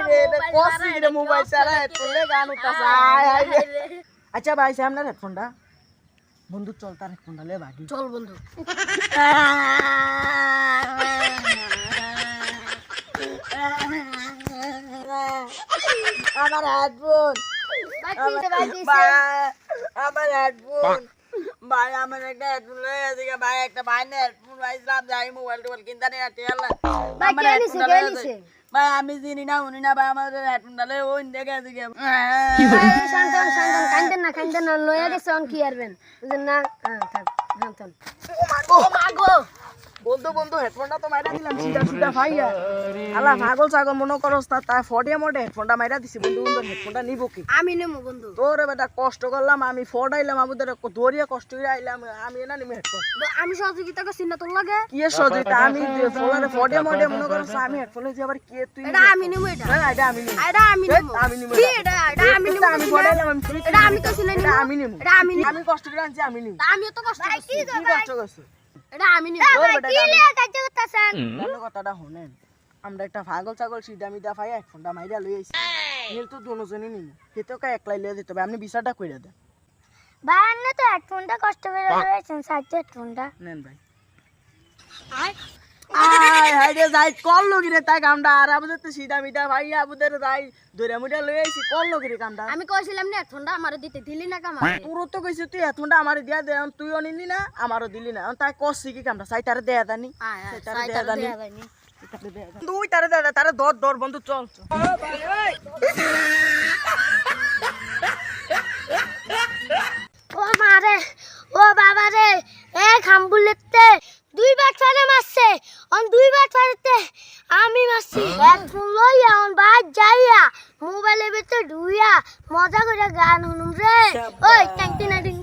রে এটা কসি রে মোবাইল ছাড়া হেডফোন লে গান উঠাছে আয় আয় রে আচ্ছা ভাই সামনে হেডফোনটা বন্ধু চল তার হেডফোনটা লে ভাগি চল বন্ধু আমার হেডফোন আমার হেডফোন ভাই আমার একটা হেডফোন লয়ে আছে ভাই একটা ভাই না হেডফোন পাইছিলাম যাই মোবাইল টোবাইল কিনতে নিয়ে টেলা ভাই আমি চিনি না উনি না ভাই আমার হেডফোনটা লয়ে ওই দেখে আছে কান্দেন না লয়ে গেছে অন কি আরবেন বুঝেন না থাক থাক বন্ধু বন্ধু হেডফোনটা তো মাইরা দিলাম সিধা সিধা ভাইয়া আলা পাগল ছাগল মনে করস তা ফডিয়া মোটে হেডফোনটা মাইরা দিছি বন্ধু বন্ধু হেডফোনটা নিব কি আমি নেবো বন্ধু তোরে বেটা কষ্ট করলাম আমি ফডাইলাম আমাদের দরিয়া কষ্ট করে আইলাম আমি না নিমি হেডফোন আমি সহযোগিতা করছি না তোর লাগে কি সহযোগিতা আমি ফোলারে ফডিয়া মোটে মনে করস আমি হেডফোন লইছি আবার কি তুই এটা আমি নেবো এটা না এটা আমি নিব এটা আমি নেবো আমি নিব কি এটা আমি নেবো আমি ফডাইলাম এটা আমি তো শুনে এটা আমি নিব এটা আমি আমি কষ্ট করে আনছি আমি নিব আমিও তো কষ্ট করছি কি কষ্ট করছ এটা আমি নেবো কি লিয়া কাজ করতেছেন ভালো কথাটা শুনেন আমরা একটা পাগল ছাগল সিধা মিদা পাই হেডফোনটা মাইরা লই আইছি নীল তো দুজনই নিব হেতোকে একলাই লয়ে দিতে হবে আপনি বিচারটা কইরা দেন ভাই না তো হেডফোনটা কষ্ট করে রয়েছেন সাইড হেডফোনটা নেন ভাই আয় হাই রে যাই কল লগি রে তাই কামটা আর আমাদের তো সিধা মিদা ভাই আমাদের যাই দইরা মুটা লই আইছি কল লগি রে কামটা আমি কইছিলাম না হেডফোনটা আমারে দিতে দিলি না কামা তোর তো কইছিস তুই হেডফোনটা আমারে দিয়া দে তুইও নিলি না আমারও দিলি না তাই কসি কি কামটা সাই তারে দেয়া দানি তারে দেয়া যায়নি দুই তারে দেয়া তারে দর বন্ধু চল ও মারে ও বাবা রে এ খাম্বুলেতে দুই বার ফারে মারছে অন দুই বার ফারেতে আমি মারছি হেডফোন লইয়া অন বাদ যাইয়া মোবাইলের ভিতর ঢুইয়া মজা করে গান শুনুম রে ওই ট্যাংটি নাইটিং